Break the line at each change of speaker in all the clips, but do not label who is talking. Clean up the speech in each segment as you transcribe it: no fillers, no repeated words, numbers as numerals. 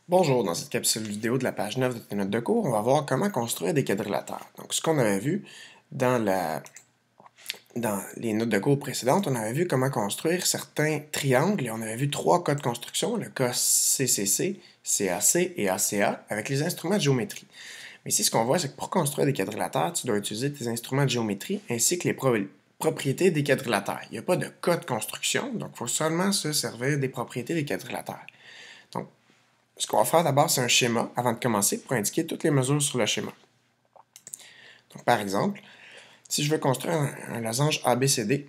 Bonjour, dans cette capsule vidéo de la page 9 de tes notes de cours, on va voir comment construire des quadrilatères. Donc, ce qu'on avait vu dans les notes de cours précédentes, on avait vu comment construire certains triangles et on avait vu trois cas de construction, le cas CCC, CAC et ACA, avec les instruments de géométrie. Mais ici, ce qu'on voit, c'est que pour construire des quadrilatères, tu dois utiliser tes instruments de géométrie ainsi que les propriétés des quadrilatères. Il n'y a pas de cas de construction, donc il faut seulement se servir des propriétés des quadrilatères. Donc, ce qu'on va faire d'abord, c'est un schéma avant de commencer pour indiquer toutes les mesures sur le schéma. Donc, par exemple, si je veux construire un losange ABCD,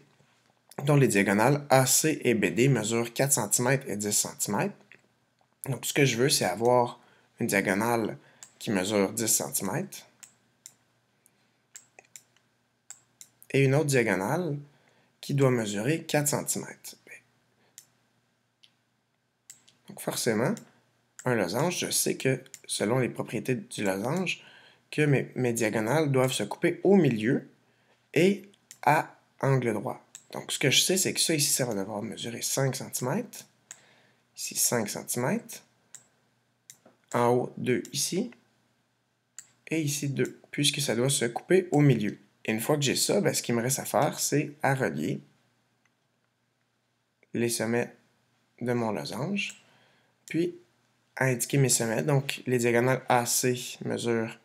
dont les diagonales AC et BD mesurent 4 cm et 10 cm, donc ce que je veux, c'est avoir une diagonale qui mesure 10 cm et une autre diagonale qui doit mesurer 4 cm. Donc forcément, un losange, je sais que, selon les propriétés du losange, que mes diagonales doivent se couper au milieu et à angle droit. Donc, ce que je sais, c'est que ça ici, ça va devoir mesurer 5 cm. Ici, 5 cm. En haut, 2 ici. Et ici, 2, puisque ça doit se couper au milieu. Et une fois que j'ai ça, ce qu'il me reste à faire, c'est à relier les sommets de mon losange, puis à indiquer mes sommets. Donc, les diagonales AC mesurent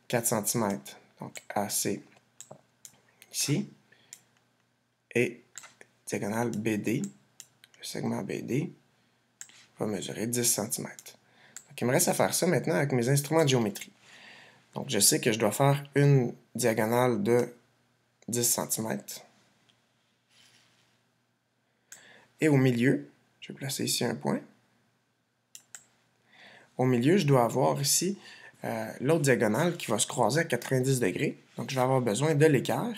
4 cm. Donc, AC ici. Et diagonale BD, le segment BD, va mesurer 10 cm. Donc, il me reste à faire ça maintenant avec mes instruments de géométrie. Donc, je sais que je dois faire une diagonale de 10 cm. Et au milieu, je vais placer ici un point. Au milieu, je dois avoir ici l'autre diagonale qui va se croiser à 90 degrés. Donc, je vais avoir besoin de l'équerre.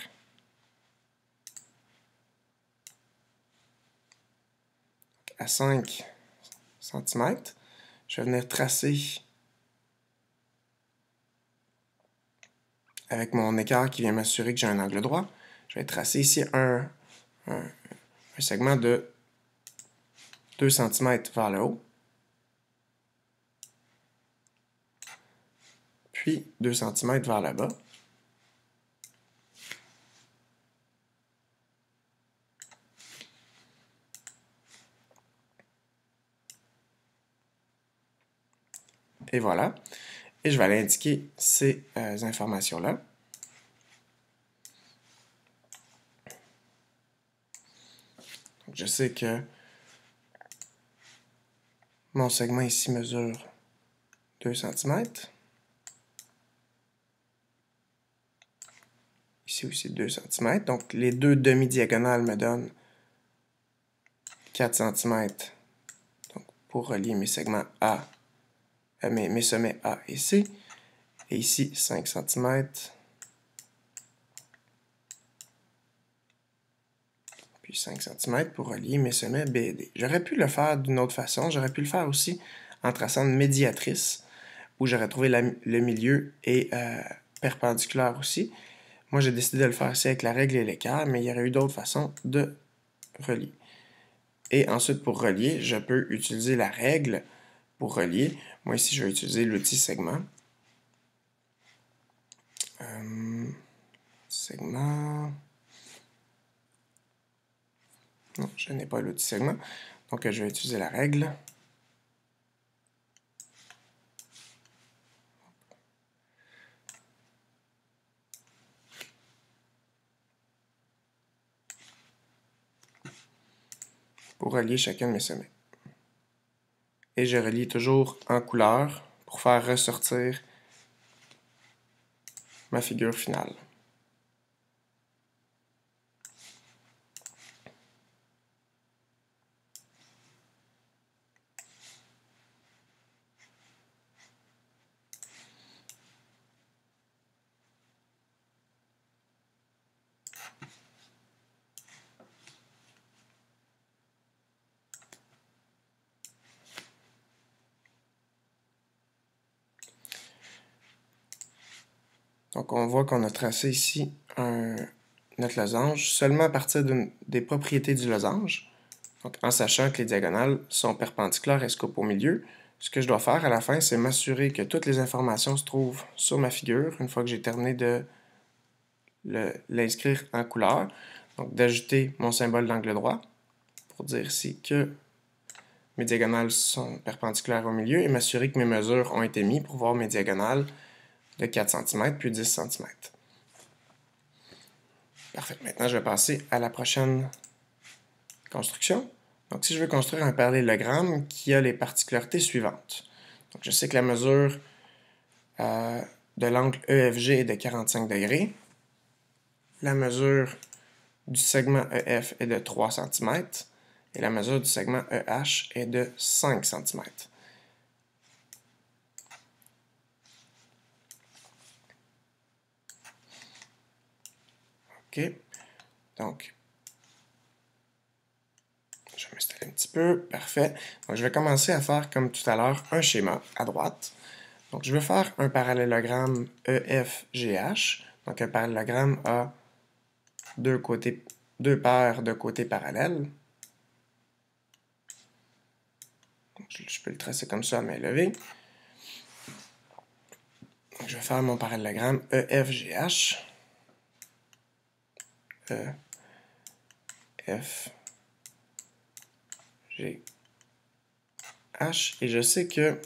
À 5 cm. Je vais venir tracer avec mon équerre qui vient m'assurer que j'ai un angle droit. Je vais tracer ici un segment de 2 cm vers le haut. Puis 2 cm vers le bas. Et voilà. Et je vais aller indiquer ces informations-là. Je sais que mon segment ici mesure 2 cm. Ici aussi 2 cm. Donc les deux demi-diagonales me donnent 4 cm. Donc, pour relier mes segments A, mes sommets A et C. Et ici 5 cm. Puis 5 cm pour relier mes sommets B et D. J'aurais pu le faire d'une autre façon. J'aurais pu le faire aussi en traçant une médiatrice, où j'aurais trouvé le milieu et perpendiculaire aussi. Moi, j'ai décidé de le faire ici avec la règle et l'équerre, mais il y aurait eu d'autres façons de relier. Et ensuite, pour relier, je peux utiliser la règle pour relier. Moi, ici, je vais utiliser l'outil segment. Segment. Non, je n'ai pas l'outil segment. Donc, je vais utiliser la règle. Pour relier chacun de mes sommets. Et je relie toujours en couleur pour faire ressortir ma figure finale. Donc, on voit qu'on a tracé ici notre losange seulement à partir des propriétés du losange. Donc, en sachant que les diagonales sont perpendiculaires et se coupent au milieu, ce que je dois faire à la fin, c'est m'assurer que toutes les informations se trouvent sur ma figure une fois que j'ai terminé de l'inscrire en couleur. Donc, d'ajouter mon symbole d'angle droit pour dire ici que mes diagonales sont perpendiculaires au milieu et m'assurer que mes mesures ont été mises pour voir mes diagonales de 4 cm puis 10 cm. Parfait. Maintenant, je vais passer à la prochaine construction. Donc, si je veux construire un parallélogramme qui a les particularités suivantes. Donc, je sais que la mesure de l'angle EFG est de 45 degrés. La mesure du segment EF est de 3 cm et la mesure du segment EH est de 5 cm. OK. Donc, je vais m'installer un petit peu. Parfait. Donc, je vais commencer à faire, comme tout à l'heure, un schéma à droite. Donc, je veux faire un parallélogramme EFGH. Donc, un parallélogramme a deux paires de côtés parallèles. Donc, je peux le tracer comme ça à main levée. Donc, je vais faire mon parallélogramme EFGH. EFGH. Et je sais que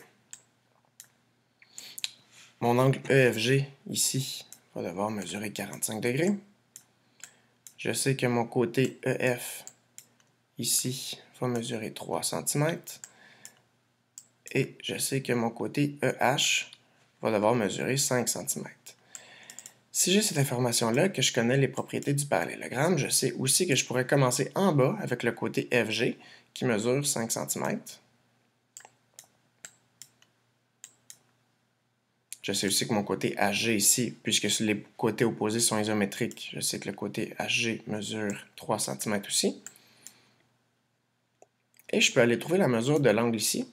mon angle EFG, ici, va devoir mesurer 45 degrés. Je sais que mon côté EF, ici, va mesurer 3 cm. Et je sais que mon côté EH va devoir mesurer 5 cm. Si j'ai cette information-là, que je connais les propriétés du parallélogramme, je sais aussi que je pourrais commencer en bas avec le côté FG qui mesure 5 cm. Je sais aussi que mon côté HG ici, puisque les côtés opposés sont isométriques, je sais que le côté HG mesure 3 cm aussi. Et je peux aller trouver la mesure de l'angle ici,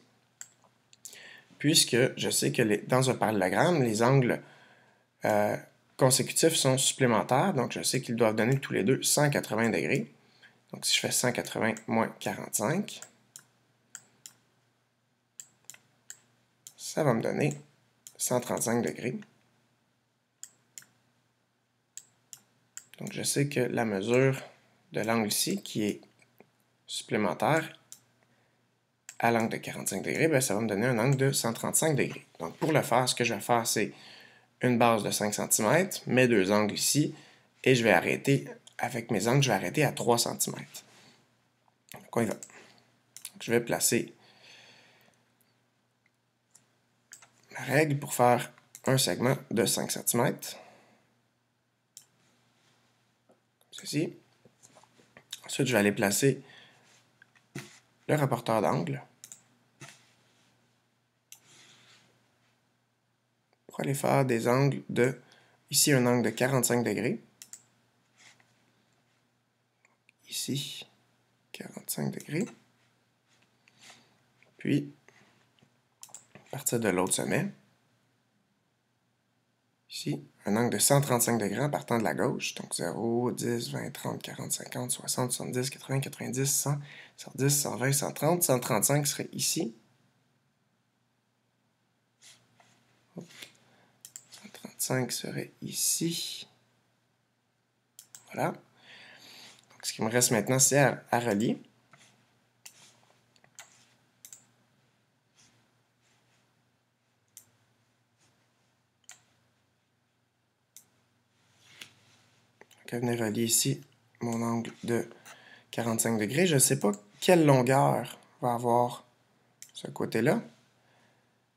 puisque je sais que dans un parallélogramme, les angles consécutifs sont supplémentaires, donc je sais qu'ils doivent donner tous les deux 180 degrés. Donc si je fais 180 moins 45, ça va me donner 135 degrés. Donc je sais que la mesure de l'angle ici, qui est supplémentaire à l'angle de 45 degrés, bien, ça va me donner un angle de 135 degrés. Donc pour le faire, ce que je vais faire, c'est une base de 5 cm, mes deux angles ici, et je vais arrêter, avec mes angles, je vais arrêter à 3 cm. Donc on y va. Donc, je vais placer ma règle pour faire un segment de 5 cm. Ceci. Ensuite, je vais aller placer le rapporteur d'angle pour aller faire des angles de, ici un angle de 45 degrés, ici 45 degrés, puis à partir de l'autre sommet, ici un angle de 135 degrés en partant de la gauche, donc 0, 10, 20, 30, 40, 50, 60, 70, 80, 90, 100, 110, 120, 130, 135 serait ici. 135 serait ici. Voilà. Donc, ce qui me reste maintenant, c'est à relier. Donc, à venir relier ici mon angle de 45 degrés. Je ne sais pas quelle longueur va avoir ce côté-là.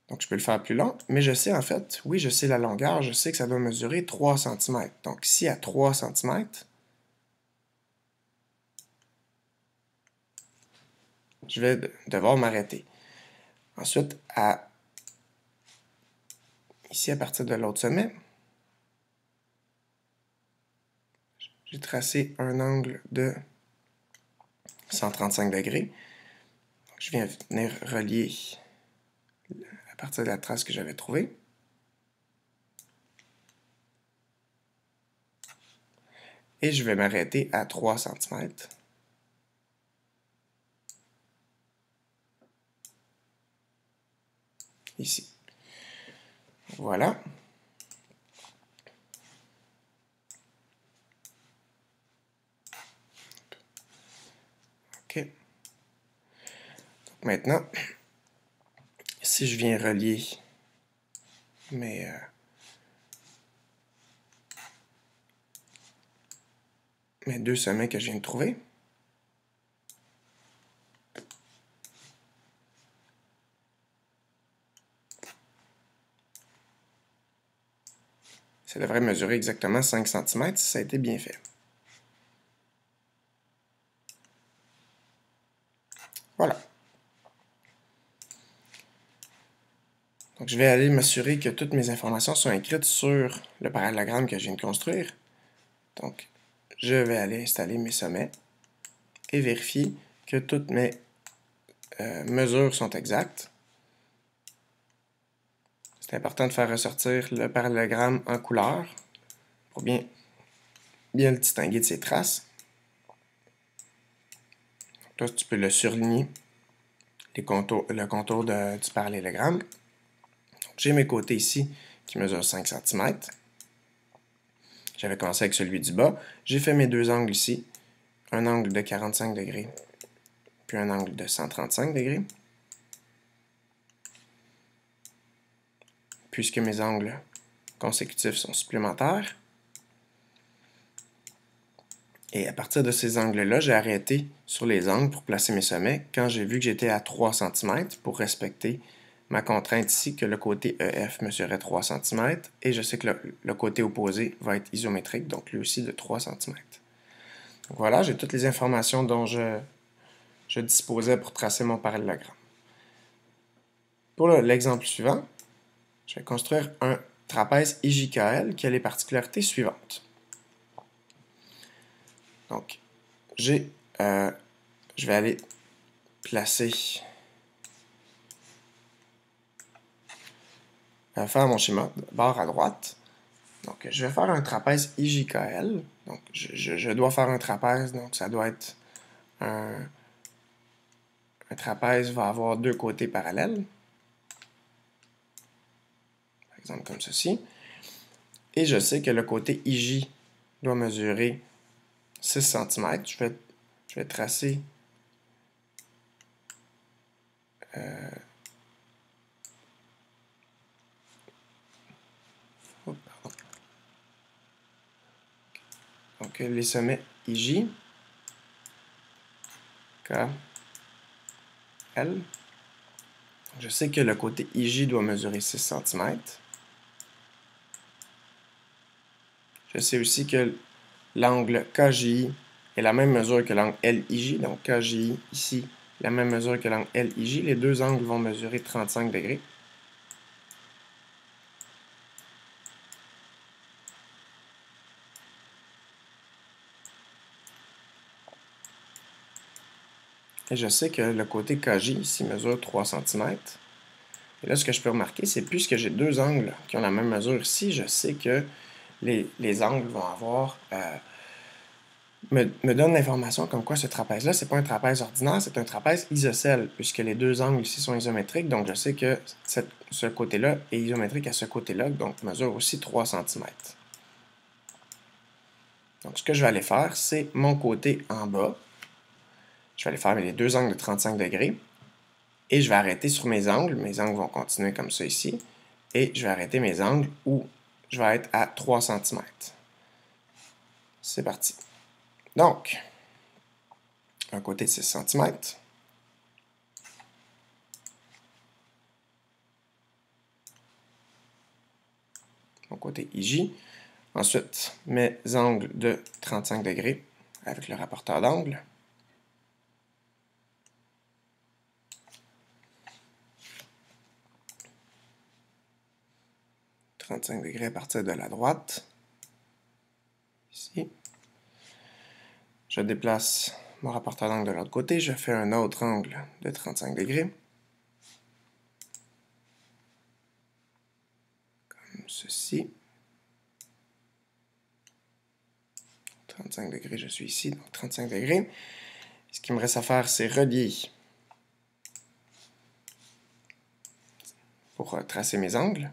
Donc, je peux le faire plus long, mais je sais en fait, oui, je sais la longueur, je sais que ça doit mesurer 3 cm. Donc, ici, à 3 cm, je vais devoir m'arrêter. Ensuite, ici, à partir de l'autre sommet, j'ai tracé un angle de 135 degrés. Je viens venir relier à partir de la trace que j'avais trouvée. Et je vais m'arrêter à 3 cm. ici. Voilà. OK. Donc maintenant, si je viens relier mes deux sommets que je viens de trouver, ça devrait mesurer exactement 5 cm si ça a été bien fait. Voilà. Donc, je vais aller m'assurer que toutes mes informations sont écrites sur le parallélogramme que je viens de construire. Donc, je vais aller installer mes sommets et vérifier que toutes mes mesures sont exactes. C'est important de faire ressortir le parallélogramme en couleur pour bien le distinguer de ses traces. Donc là, tu peux le surligner, le contour du parallélogramme. J'ai mes côtés ici qui mesurent 5 cm. J'avais commencé avec celui du bas. J'ai fait mes deux angles ici. Un angle de 45 degrés, puis un angle de 135 degrés. Puisque mes angles consécutifs sont supplémentaires. Et à partir de ces angles-là, j'ai arrêté sur les angles pour placer mes sommets quand j'ai vu que j'étais à 3 cm pour respecter ma contrainte ici que le côté EF mesurait 3 cm et je sais que le côté opposé va être isométrique, donc lui aussi de 3 cm. Donc voilà, j'ai toutes les informations dont je disposais pour tracer mon parallélogramme. Pour l'exemple suivant, je vais construire un trapèze IJKL qui a les particularités suivantes. Donc, je vais aller placer, faire mon schéma de bord à droite. Donc, je vais faire un trapèze IJKL. Donc, je dois faire un trapèze, donc ça doit être un trapèze va avoir deux côtés parallèles. Par exemple, comme ceci. Et je sais que le côté IJ doit mesurer 6 cm. Je vais tracer donc les sommets IJ, K, L. Je sais que le côté IJ doit mesurer 6 cm. Je sais aussi que l'angle KJI est la même mesure que l'angle LIJ. Donc KJI ici, la même mesure que l'angle LIJ. Les deux angles vont mesurer 35 degrés. Et je sais que le côté KJ ici mesure 3 cm. Et là, ce que je peux remarquer, c'est puisque j'ai deux angles qui ont la même mesure ici, je sais que les angles vont avoir me donne l'information comme quoi ce trapèze-là, c'est pas un trapèze ordinaire, c'est un trapèze isocèle, puisque les deux angles ici sont isométriques, donc je sais que ce côté-là est isométrique à ce côté-là, donc mesure aussi 3 cm. Donc ce que je vais aller faire, c'est mon côté en bas. Je vais aller faire les deux angles de 35 degrés, et je vais arrêter sur mes angles vont continuer comme ça ici, et je vais arrêter mes angles où je vais être à 3 cm. C'est parti. Donc, un côté de 6 cm. Mon côté IJ. Ensuite, mes angles de 35 degrés avec le rapporteur d'angle. « 35 degrés à partir de la droite. Ici. Je déplace mon rapporteur d'angle de l'autre côté. Je fais un autre angle de 35 degrés. Comme ceci. 35 degrés, je suis ici, donc 35 degrés. Ce qu'il me reste à faire, c'est relier pour tracer mes angles.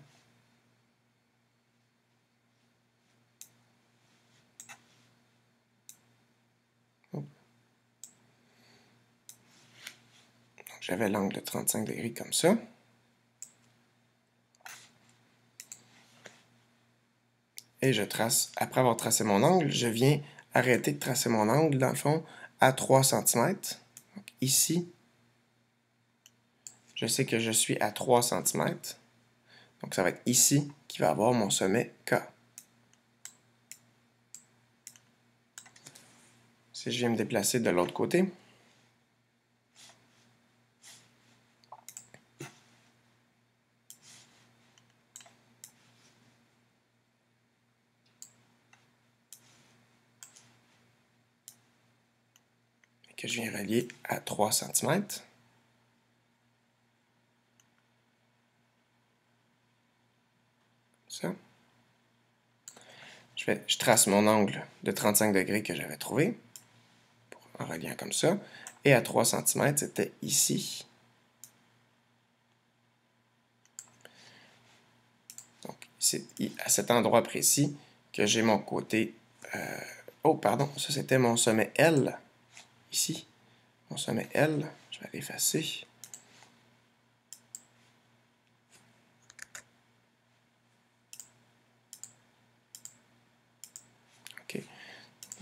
J'avais l'angle de 35 degrés comme ça. Et je trace, après avoir tracé mon angle, je viens arrêter de tracer mon angle, dans le fond, à 3 cm. Donc ici, je sais que je suis à 3 cm. Donc ça va être ici qui va avoir mon sommet K. Si je viens me déplacer de l'autre côté, que je viens relier à 3 cm. Ça. Je trace mon angle de 35 degrés que j'avais trouvé, en reliant comme ça. Et à 3 cm, c'était ici. Donc, c'est à cet endroit précis que j'ai mon côté... oh, pardon, ça c'était mon sommet L. Ici, mon sommet L. Je vais l'effacer. OK.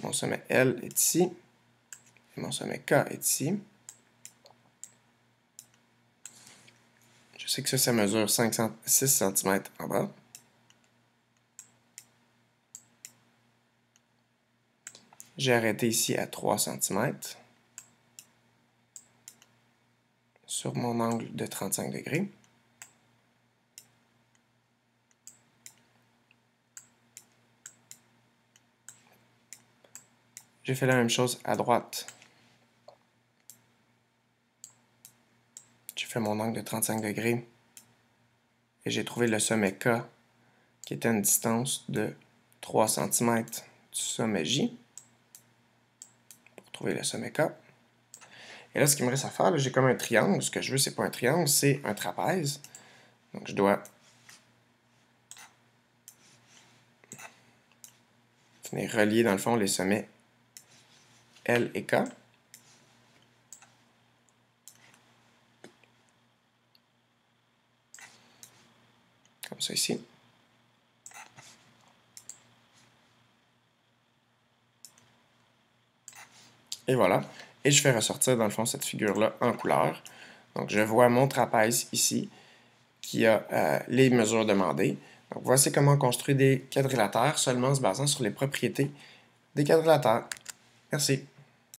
Mon sommet L est ici. Et mon sommet K est ici. Je sais que ça mesure 6 cm en bas. J'ai arrêté ici à 3 cm sur mon angle de 35 degrés. J'ai fait la même chose à droite. J'ai fait mon angle de 35 degrés et j'ai trouvé le sommet K qui était à une distance de 3 cm du sommet J pour trouver le sommet K. Et là, ce qu'il me reste à faire, j'ai comme un triangle. Ce que je veux, c'est pas un triangle, c'est un trapèze. Donc, je dois venir relier, dans le fond, les sommets L et K. Comme ça ici. Et voilà. Et je fais ressortir, dans le fond, cette figure-là en couleur. Donc, je vois mon trapèze ici qui a les mesures demandées. Donc, voici comment construire des quadrilatères seulement en se basant sur les propriétés des quadrilatères. Merci.